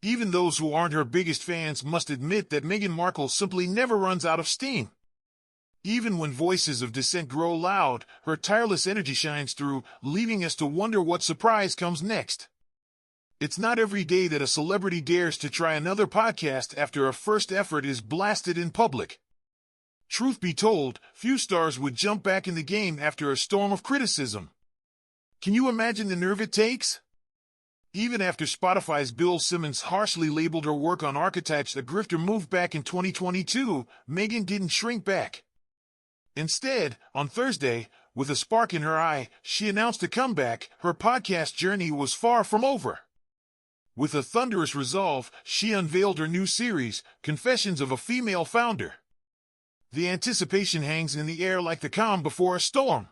Even those who aren't her biggest fans must admit that Meghan Markle simply never runs out of steam. Even when voices of dissent grow loud, her tireless energy shines through, leaving us to wonder what surprise comes next. It's not every day that a celebrity dares to try another podcast after a first effort is blasted in public. Truth be told, few stars would jump back in the game after a storm of criticism. Can you imagine the nerve it takes? Even after Spotify's Bill Simmons harshly labeled her work on Archetypes a grifter move back in 2022, Meghan didn't shrink back. Instead, on Thursday, with a spark in her eye, she announced a comeback. Her podcast journey was far from over. With a thunderous resolve, she unveiled her new series, Confessions of a Female Founder. The anticipation hangs in the air like the calm before a storm.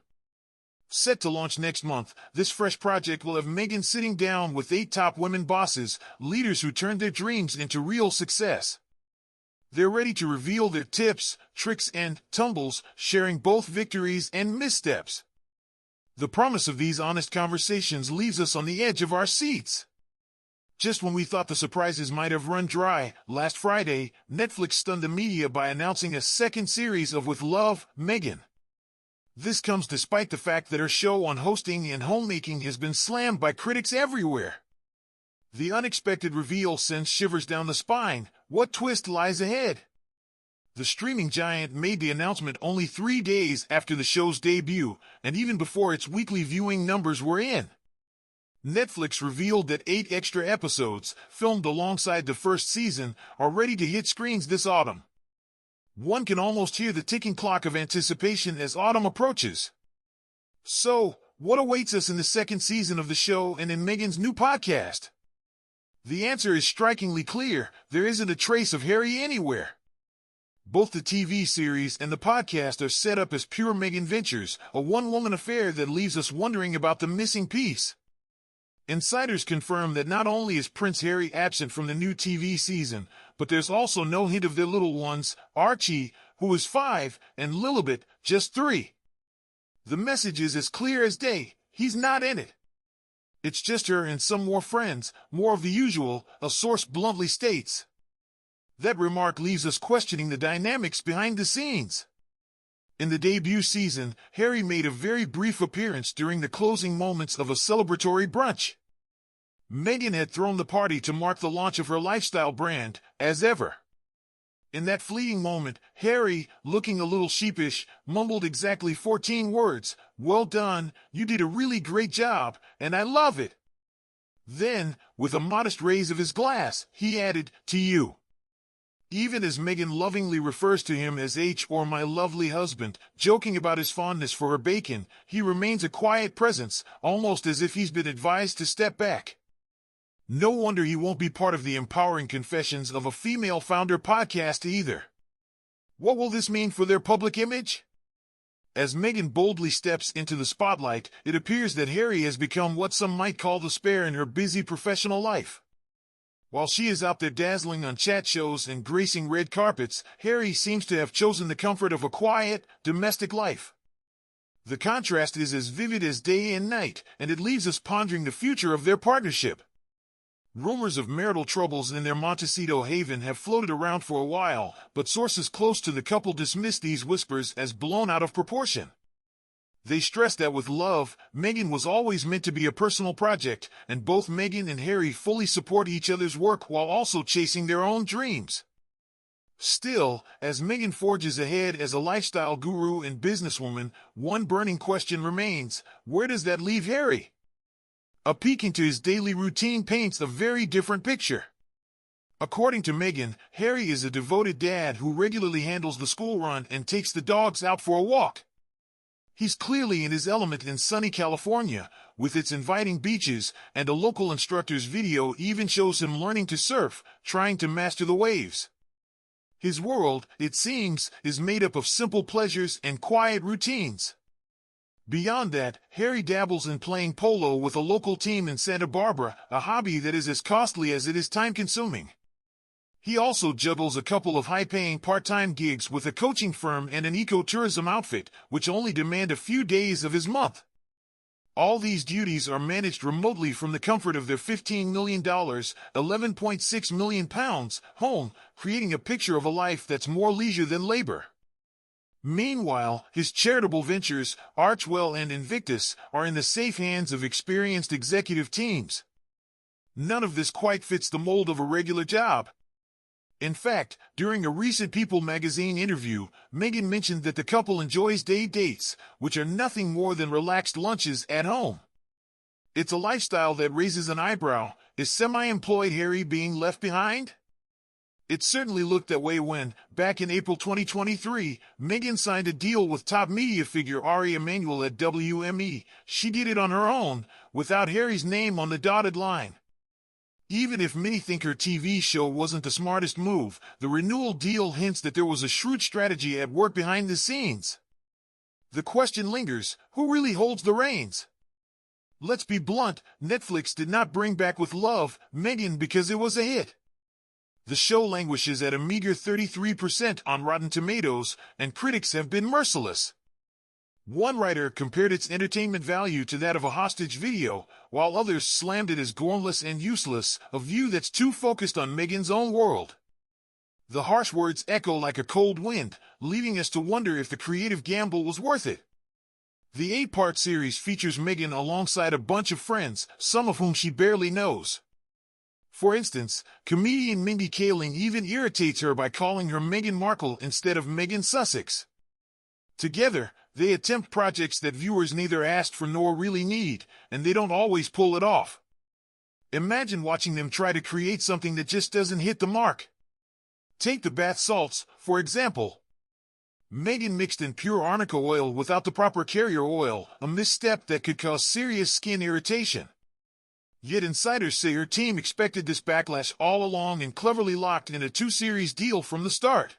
Set to launch next month, this fresh project will have Meghan sitting down with 8 top women bosses, leaders who turned their dreams into real success. They're ready to reveal their tips, tricks, and tumbles, sharing both victories and missteps. The promise of these honest conversations leaves us on the edge of our seats. Just when we thought the surprises might have run dry, last Friday, Netflix stunned the media by announcing a second series of With Love, Meghan. This comes despite the fact that her show on hosting and homemaking has been slammed by critics everywhere. The unexpected reveal sends shivers down the spine. What twist lies ahead? The streaming giant made the announcement only 3 days after the show's debut, and even before its weekly viewing numbers were in. Netflix revealed that 8 extra episodes, filmed alongside the first season, are ready to hit screens this autumn. One can almost hear the ticking clock of anticipation as autumn approaches. So, what awaits us in the second season of the show and in Meghan's new podcast? The answer is strikingly clear. There isn't a trace of Harry anywhere. Both the TV series and the podcast are set up as pure Meghan ventures, a one-woman affair that leaves us wondering about the missing piece. Insiders confirm that not only is Prince Harry absent from the new TV season, but there's also no hint of their little ones, Archie, who is 5, and Lilibet, just 3. The message is as clear as day: he's not in it. It's just her and some more friends, more of the usual, a source bluntly states. That remark leaves us questioning the dynamics behind the scenes. In the debut season, Harry made a very brief appearance during the closing moments of a celebratory brunch. Meghan had thrown the party to mark the launch of her lifestyle brand, as ever. In that fleeting moment, Harry, looking a little sheepish, mumbled exactly 14 words: "Well done, you did a really great job, and I love it." Then, with a modest raise of his glass, he added, "To you." Even as Meghan lovingly refers to him as H, or my lovely husband, joking about his fondness for her bacon, he remains a quiet presence, almost as if he's been advised to step back. No wonder he won't be part of the empowering Confessions of a Female Founder podcast either. What will this mean for their public image? As Meghan boldly steps into the spotlight, it appears that Harry has become what some might call the spare in her busy professional life. While she is out there dazzling on chat shows and gracing red carpets, Harry seems to have chosen the comfort of a quiet, domestic life. The contrast is as vivid as day and night, and it leaves us pondering the future of their partnership. Rumors of marital troubles in their Montecito haven have floated around for a while, but sources close to the couple dismiss these whispers as blown out of proportion. They stress that with Love, Meghan was always meant to be a personal project, and both Meghan and Harry fully support each other's work while also chasing their own dreams. Still, as Meghan forges ahead as a lifestyle guru and businesswoman, one burning question remains: where does that leave Harry? A peek into his daily routine paints a very different picture. According to Meghan, Harry is a devoted dad who regularly handles the school run and takes the dogs out for a walk. He's clearly in his element in sunny California, with its inviting beaches, and a local instructor's video even shows him learning to surf, trying to master the waves. His world, it seems, is made up of simple pleasures and quiet routines. Beyond that, Harry dabbles in playing polo with a local team in Santa Barbara, a hobby that is as costly as it is time-consuming. He also juggles a couple of high-paying part-time gigs with a coaching firm and an eco-tourism outfit, which only demand a few days of his month. All these duties are managed remotely from the comfort of their $15 million, 11.6 million pounds home, creating a picture of a life that's more leisure than labor. Meanwhile, his charitable ventures, Archwell and Invictus, are in the safe hands of experienced executive teams. None of this quite fits the mold of a regular job. In fact, during a recent People magazine interview, Meghan mentioned that the couple enjoys day dates, which are nothing more than relaxed lunches at home. It's a lifestyle that raises an eyebrow. Is semi-employed Harry being left behind? It certainly looked that way when, back in April 2023, Meghan signed a deal with top media figure Ari Emanuel at WME. She did it on her own, without Harry's name on the dotted line. Even if many think her TV show wasn't the smartest move, the renewal deal hints that there was a shrewd strategy at work behind the scenes. The question lingers, who really holds the reins? Let's be blunt, Netflix did not bring back with love Meghan because it was a hit. The show languishes at a meager 33% on Rotten Tomatoes, and critics have been merciless. One writer compared its entertainment value to that of a hostage video, while others slammed it as gormless and useless, a view that's too focused on Meghan's own world. The harsh words echo like a cold wind, leaving us to wonder if the creative gamble was worth it. The 8-part series features Meghan alongside a bunch of friends, some of whom she barely knows. For instance, comedian Mindy Kaling even irritates her by calling her Meghan Markle instead of Meghan Sussex. Together, they attempt projects that viewers neither asked for nor really need, and they don't always pull it off. Imagine watching them try to create something that just doesn't hit the mark. Take the bath salts, for example. Meghan mixed in pure arnica oil without the proper carrier oil, a misstep that could cause serious skin irritation. Yet insiders say her team expected this backlash all along and cleverly locked in a 2-series deal from the start.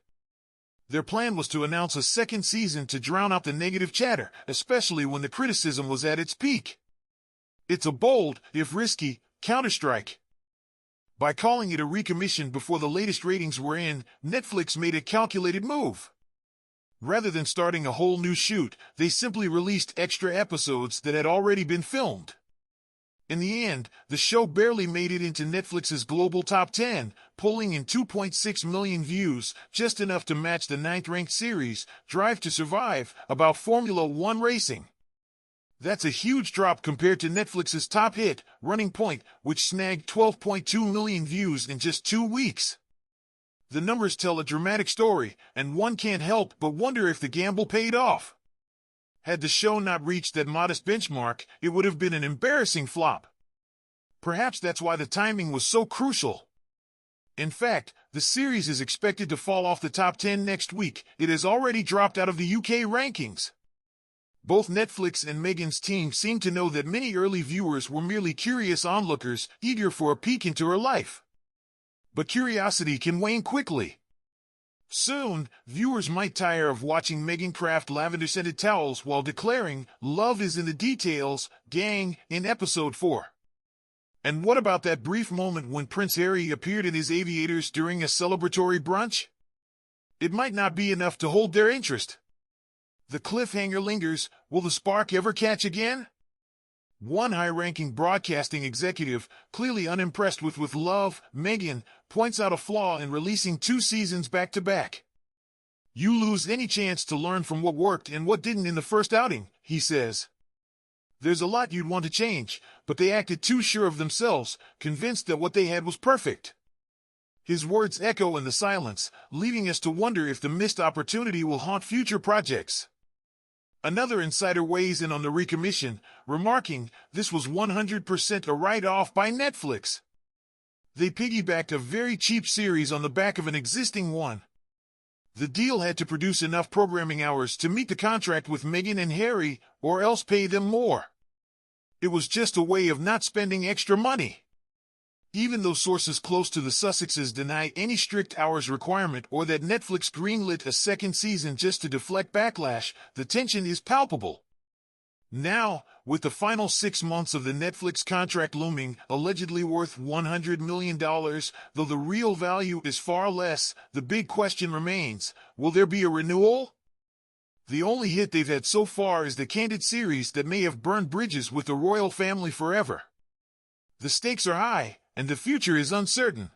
Their plan was to announce a second season to drown out the negative chatter, especially when the criticism was at its peak. It's a bold, if risky, counterstrike. By calling it a recommission before the latest ratings were in, Netflix made a calculated move. Rather than starting a whole new shoot, they simply released extra episodes that had already been filmed. In the end, the show barely made it into Netflix's global top 10, pulling in 2.6 million views, just enough to match the 9th-ranked series, Drive to Survive, about Formula One racing. That's a huge drop compared to Netflix's top hit, Running Point, which snagged 12.2 million views in just 2 weeks. The numbers tell a dramatic story, and one can't help but wonder if the gamble paid off. Had the show not reached that modest benchmark, it would have been an embarrassing flop. Perhaps that's why the timing was so crucial. In fact, the series is expected to fall off the top 10 next week. It has already dropped out of the UK rankings. Both Netflix and Meghan's team seem to know that many early viewers were merely curious onlookers, eager for a peek into her life. But curiosity can wane quickly. Soon, viewers might tire of watching Meghan craft lavender-scented towels while declaring, "Love is in the details, gang," in episode 4. And what about that brief moment when Prince Harry appeared in his aviators during a celebratory brunch? It might not be enough to hold their interest. The cliffhanger lingers. Will the spark ever catch again? One high-ranking broadcasting executive, clearly unimpressed with Love, Meghan, points out a flaw in releasing 2 seasons back-to-back. "You lose any chance to learn from what worked and what didn't in the first outing," he says. "There's a lot you'd want to change, but they acted too sure of themselves, convinced that what they had was perfect." His words echo in the silence, leaving us to wonder if the missed opportunity will haunt future projects. Another insider weighs in on the recommission, remarking, "This was 100% a write-off by Netflix. They piggybacked a very cheap series on the back of an existing one. The deal had to produce enough programming hours to meet the contract with Meghan and Harry, or else pay them more. It was just a way of not spending extra money." Even though sources close to the Sussexes deny any strict hours requirement or that Netflix greenlit a second season just to deflect backlash, the tension is palpable. Now, with the final 6 months of the Netflix contract looming, allegedly worth $100 million, though the real value is far less, the big question remains, will there be a renewal? The only hit they've had so far is the candid series that may have burned bridges with the royal family forever. The stakes are high, and the future is uncertain.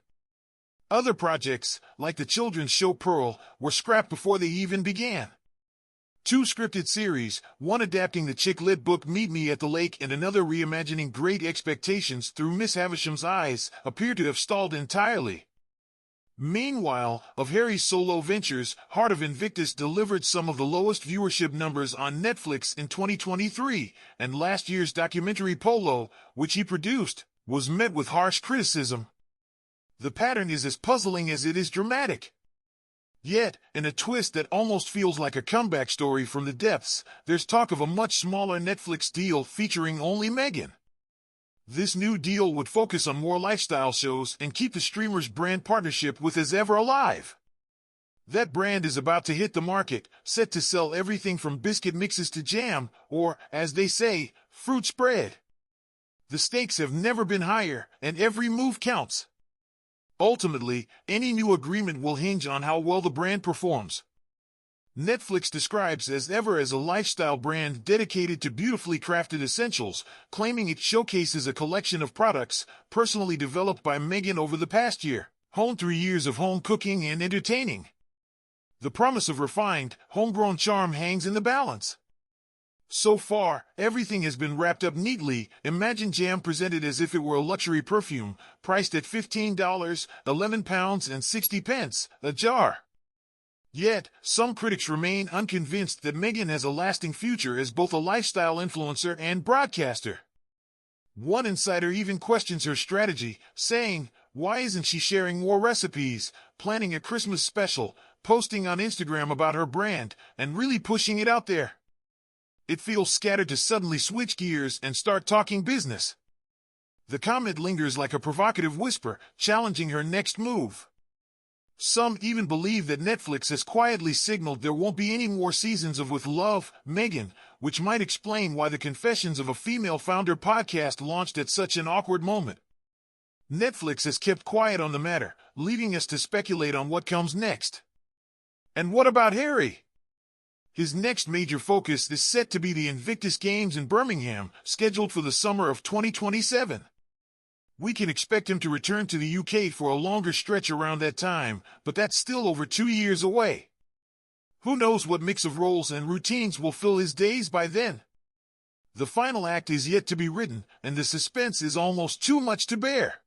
Other projects, like the children's show Pearl, were scrapped before they even began. Two scripted series, one adapting the chick-lit book Meet Me at the Lake and another reimagining Great Expectations through Miss Havisham's eyes, appear to have stalled entirely. Meanwhile, of Harry's solo ventures, Heart of Invictus delivered some of the lowest viewership numbers on Netflix in 2023, and last year's documentary Polo, which he produced, was met with harsh criticism. The pattern is as puzzling as it is dramatic. Yet, in a twist that almost feels like a comeback story from the depths, there's talk of a much smaller Netflix deal featuring only Meghan. This new deal would focus on more lifestyle shows and keep the streamer's brand partnership with As Ever alive. That brand is about to hit the market, set to sell everything from biscuit mixes to jam, or, as they say, fruit spread. The stakes have never been higher, and every move counts. Ultimately, any new agreement will hinge on how well the brand performs. Netflix describes As Ever as a lifestyle brand dedicated to beautifully crafted essentials, claiming it showcases a collection of products personally developed by Meghan over the past year, honed through years of home cooking and entertaining. The promise of refined, homegrown charm hangs in the balance. So far, everything has been wrapped up neatly. Imagine jam presented as if it were a luxury perfume, priced at $15, £11 and 60 pence a jar. Yet, some critics remain unconvinced that Meghan has a lasting future as both a lifestyle influencer and broadcaster. One insider even questions her strategy, saying, "Why isn't she sharing more recipes, planning a Christmas special, posting on Instagram about her brand, and really pushing it out there?" It feels scattered to suddenly switch gears and start talking business. The comment lingers like a provocative whisper, challenging her next move. Some even believe that Netflix has quietly signaled there won't be any more seasons of With Love, Meghan, which might explain why the Confessions of a Female Founder podcast launched at such an awkward moment. Netflix has kept quiet on the matter, leaving us to speculate on what comes next. And what about Harry? His next major focus is set to be the Invictus Games in Birmingham, scheduled for the summer of 2027. We can expect him to return to the UK for a longer stretch around that time, but that's still over 2 years away. Who knows what mix of roles and routines will fill his days by then? The final act is yet to be written, and the suspense is almost too much to bear.